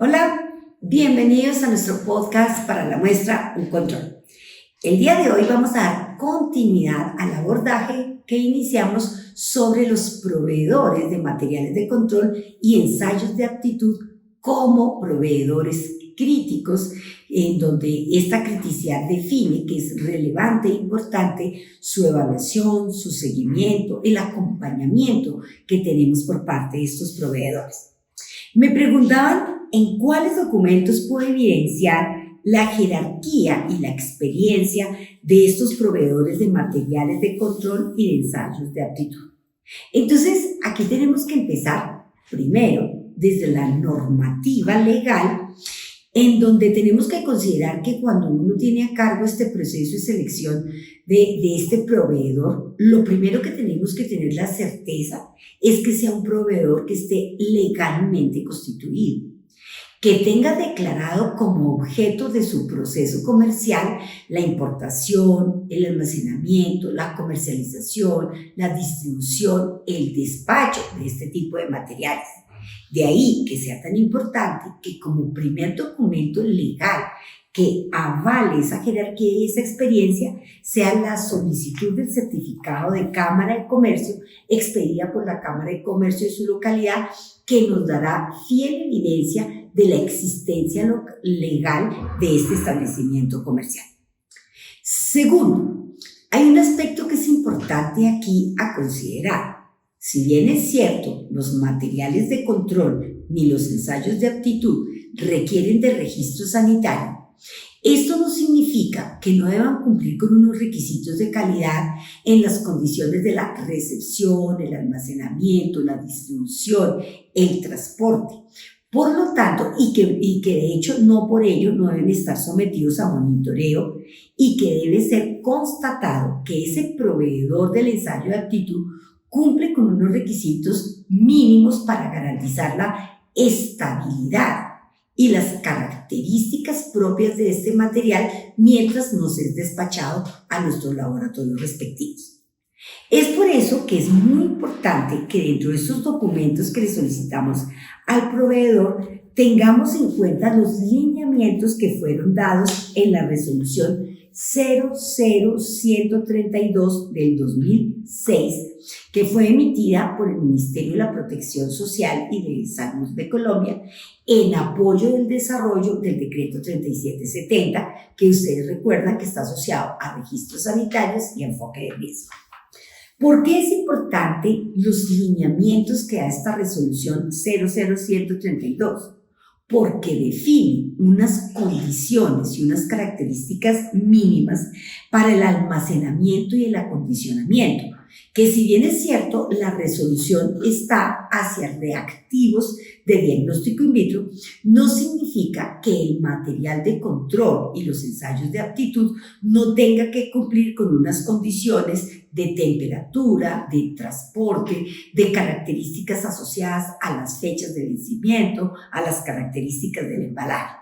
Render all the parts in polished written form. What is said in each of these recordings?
Hola, bienvenidos a nuestro podcast para la muestra Un Control. El día de hoy vamos a dar continuidad al abordaje que iniciamos sobre los proveedores de materiales de control y ensayos de aptitud como proveedores críticos, en donde esta criticidad define que es relevante e importante su evaluación, su seguimiento, el acompañamiento que tenemos por parte de estos proveedores. Me preguntaban en cuáles documentos puedo evidenciar la jerarquía y la experiencia de estos proveedores de materiales de control y de ensayos de aptitud. Entonces, aquí tenemos que empezar primero desde la normativa legal, en donde tenemos que considerar que cuando uno tiene a cargo este proceso de selección de este proveedor, lo primero que tenemos que tener la certeza es que sea un proveedor que esté legalmente constituido, que tenga declarado como objeto de su proceso comercial la importación, el almacenamiento, la comercialización, la distribución, el despacho de este tipo de materiales. De ahí que sea tan importante que como primer documento legal que avale esa jerarquía y esa experiencia sea la solicitud del certificado de Cámara de Comercio expedida por la Cámara de Comercio de su localidad, que nos dará fiel evidencia de la existencia legal de este establecimiento comercial. Segundo, hay un aspecto que es importante aquí a considerar. Si bien es cierto, los materiales de control ni los ensayos de aptitud requieren de registro sanitario, esto no significa que no deban cumplir con unos requisitos de calidad en las condiciones de la recepción, el almacenamiento, la distribución, el transporte. Por lo tanto, y que de hecho no por ello no deben estar sometidos a monitoreo y que debe ser constatado que ese proveedor del ensayo de aptitud cumple con unos requisitos mínimos para garantizar la estabilidad y las características propias de este material mientras nos es despachado a nuestros laboratorios respectivos. Es por eso que es muy importante que dentro de estos documentos que le solicitamos al proveedor tengamos en cuenta los lineamientos que fueron dados en la resolución 00132 del 2006, que fue emitida por el Ministerio de la Protección Social y de Salud de Colombia en apoyo del desarrollo del decreto 3770, que ustedes recuerdan que está asociado a registros sanitarios y enfoque de riesgo. ¿Por qué es importante los lineamientos que da esta resolución 00132? Porque define unas condiciones y unas características mínimas para el almacenamiento y el acondicionamiento, que si bien es cierto, la resolución está hacia reactivos de diagnóstico in vitro, no significa que el material de control y los ensayos de aptitud no tenga que cumplir con unas condiciones de temperatura, de transporte, de características asociadas a las fechas de vencimiento, a las características del embalaje.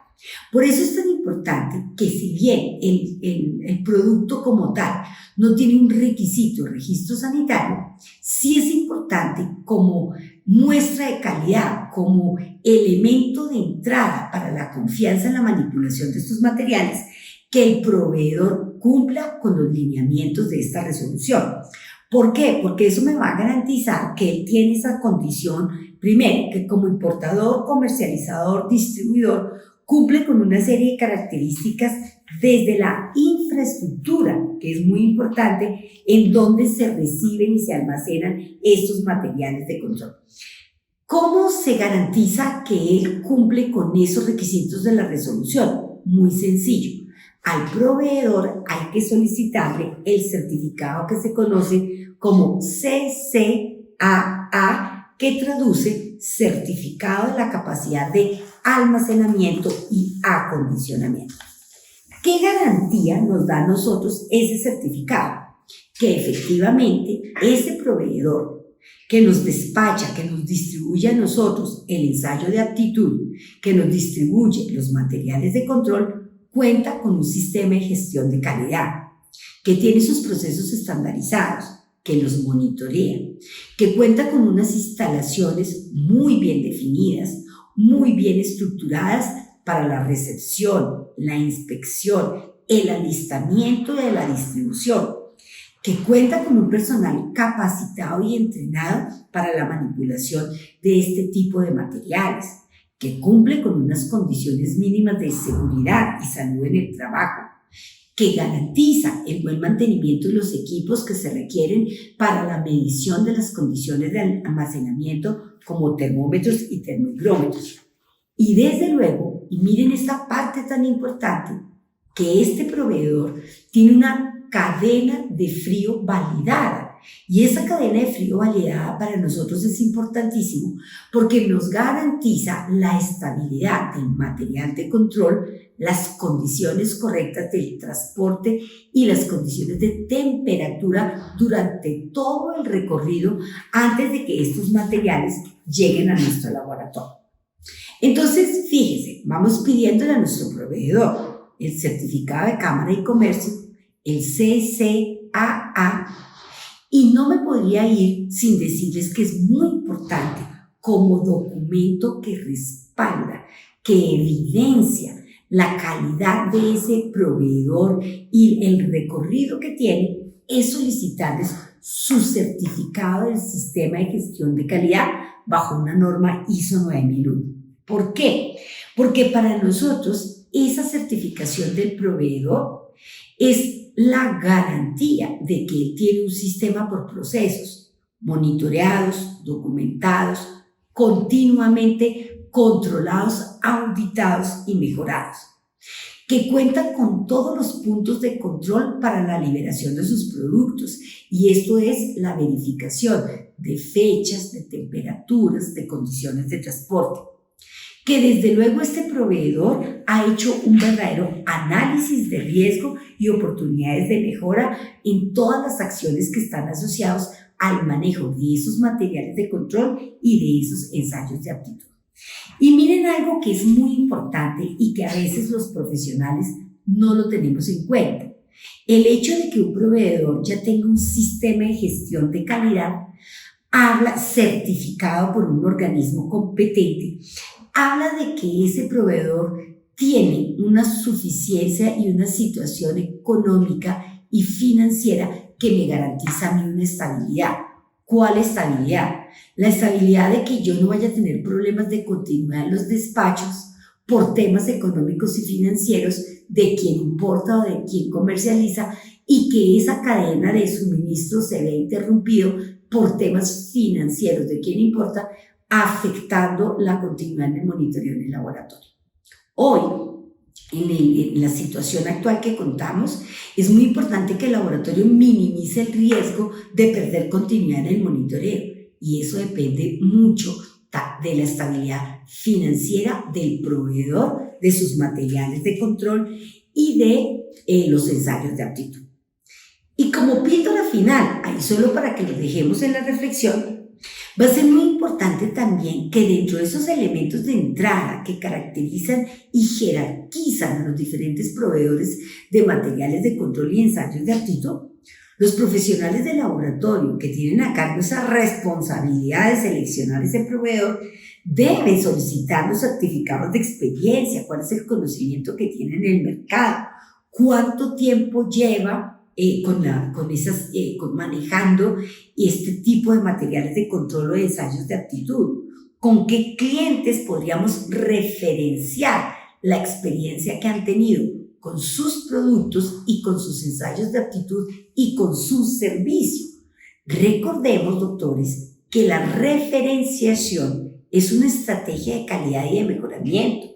Por eso es tan importante que si bien el producto como tal no tiene un requisito de registro sanitario, sí es importante como muestra de calidad, como elemento de entrada para la confianza en la manipulación de estos materiales, que el proveedor cumpla con los lineamientos de esta resolución. ¿Por qué? Porque eso me va a garantizar que él tiene esa condición, primero, que como importador, comercializador, distribuidor, cumple con una serie de características desde la infraestructura, que es muy importante, en donde se reciben y se almacenan estos materiales de control. ¿Cómo se garantiza que él cumple con esos requisitos de la resolución? Muy sencillo. Al proveedor hay que solicitarle el certificado que se conoce como CCAA, que traduce Certificado de la Capacidad de Almacenamiento y Acondicionamiento. ¿Qué garantía nos da a nosotros ese certificado? Que efectivamente ese proveedor que nos despacha, que nos distribuye a nosotros el ensayo de aptitud, que nos distribuye los materiales de control, cuenta con un sistema de gestión de calidad, que tiene sus procesos estandarizados, que los monitorea, que cuenta con unas instalaciones muy bien definidas, muy bien estructuradas para la recepción, la inspección, el alistamiento de la distribución, que cuenta con un personal capacitado y entrenado para la manipulación de este tipo de materiales, que cumple con unas condiciones mínimas de seguridad y salud en el trabajo, que garantiza el buen mantenimiento de los equipos que se requieren para la medición de las condiciones de almacenamiento como termómetros y termohigrómetros. Y desde luego, y miren esta parte tan importante, que este proveedor tiene una cadena de frío validada. Y esa cadena de frío validada para nosotros es importantísimo porque nos garantiza la estabilidad del material de control, las condiciones correctas del transporte y las condiciones de temperatura durante todo el recorrido antes de que estos materiales lleguen a nuestro laboratorio. Entonces, fíjese, vamos pidiéndole a nuestro proveedor el certificado de Cámara y Comercio, el CCAA, y no me podría ir sin decirles que es muy importante como documento que respalda, que evidencia la calidad de ese proveedor y el recorrido que tiene, es solicitarles su certificado del Sistema de Gestión de Calidad bajo una norma ISO 9001. ¿Por qué? Porque para nosotros esa certificación del proveedor es la garantía de que él tiene un sistema por procesos monitoreados, documentados, continuamente controlados, auditados y mejorados, que cuentan con todos los puntos de control para la liberación de sus productos, y esto es la verificación de fechas, de temperaturas, de condiciones de transporte, que desde luego este proveedor ha hecho un verdadero análisis de riesgo y oportunidades de mejora en todas las acciones que están asociadas al manejo de esos materiales de control y de esos ensayos de aptitud. Y miren algo que es muy importante y que a veces los profesionales no lo tenemos en cuenta. El hecho de que un proveedor ya tenga un sistema de gestión de calidad, habla certificado por un organismo competente, habla de que ese proveedor tiene una suficiencia y una situación económica y financiera que me garantiza a mí una estabilidad. ¿Cuál estabilidad? La estabilidad de que yo no vaya a tener problemas de continuidad en los despachos por temas económicos y financieros de quien importa o de quien comercializa, y que esa cadena de suministro se vea interrumpido por temas financieros de quien importa, afectando la continuidad del monitoreo en el laboratorio. Hoy, en la situación actual que contamos, es muy importante que el laboratorio minimice el riesgo de perder continuidad en el monitoreo, y eso depende mucho de la estabilidad financiera del proveedor, de sus materiales de control y de los ensayos de aptitud. Y como píldora final, ahí solo para que los dejemos en la reflexión, va a ser muy importante también que dentro de esos elementos de entrada que caracterizan y jerarquizan a los diferentes proveedores de materiales de control y ensayos de aptitud, los profesionales de laboratorio que tienen a cargo esa responsabilidad de seleccionar ese proveedor deben solicitar los certificados de experiencia, cuál es el conocimiento que tienen en el mercado, cuánto tiempo lleva manejando este tipo de materiales de control o de ensayos de aptitud, con qué clientes podríamos referenciar la experiencia que han tenido con sus productos y con sus ensayos de aptitud y con su servicio. Recordemos, doctores, que la referenciación es una estrategia de calidad y de mejoramiento,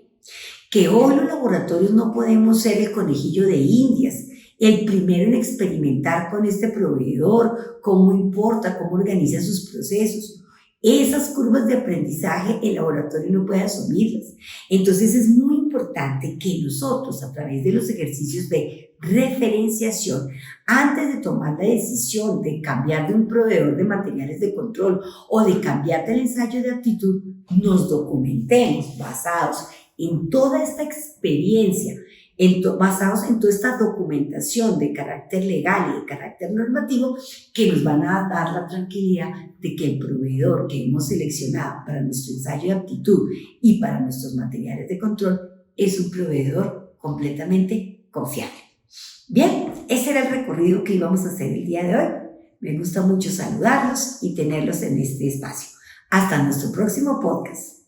que hoy los laboratorios no podemos ser el conejillo de Indias, el primero en experimentar con este proveedor, cómo importa, cómo organiza sus procesos. Esas curvas de aprendizaje el laboratorio no puede asumirlas. Entonces es muy importante que nosotros, a través de los ejercicios de referenciación, antes de tomar la decisión de cambiar de un proveedor de materiales de control o de cambiar del ensayo de aptitud, nos documentemos basados en toda esta experiencia, basados en toda esta documentación de carácter legal y de carácter normativo que nos van a dar la tranquilidad de que el proveedor que hemos seleccionado para nuestro ensayo de aptitud y para nuestros materiales de control es un proveedor completamente confiable. Bien, ese era el recorrido que íbamos a hacer el día de hoy. Me gusta mucho saludarlos y tenerlos en este espacio. Hasta nuestro próximo podcast.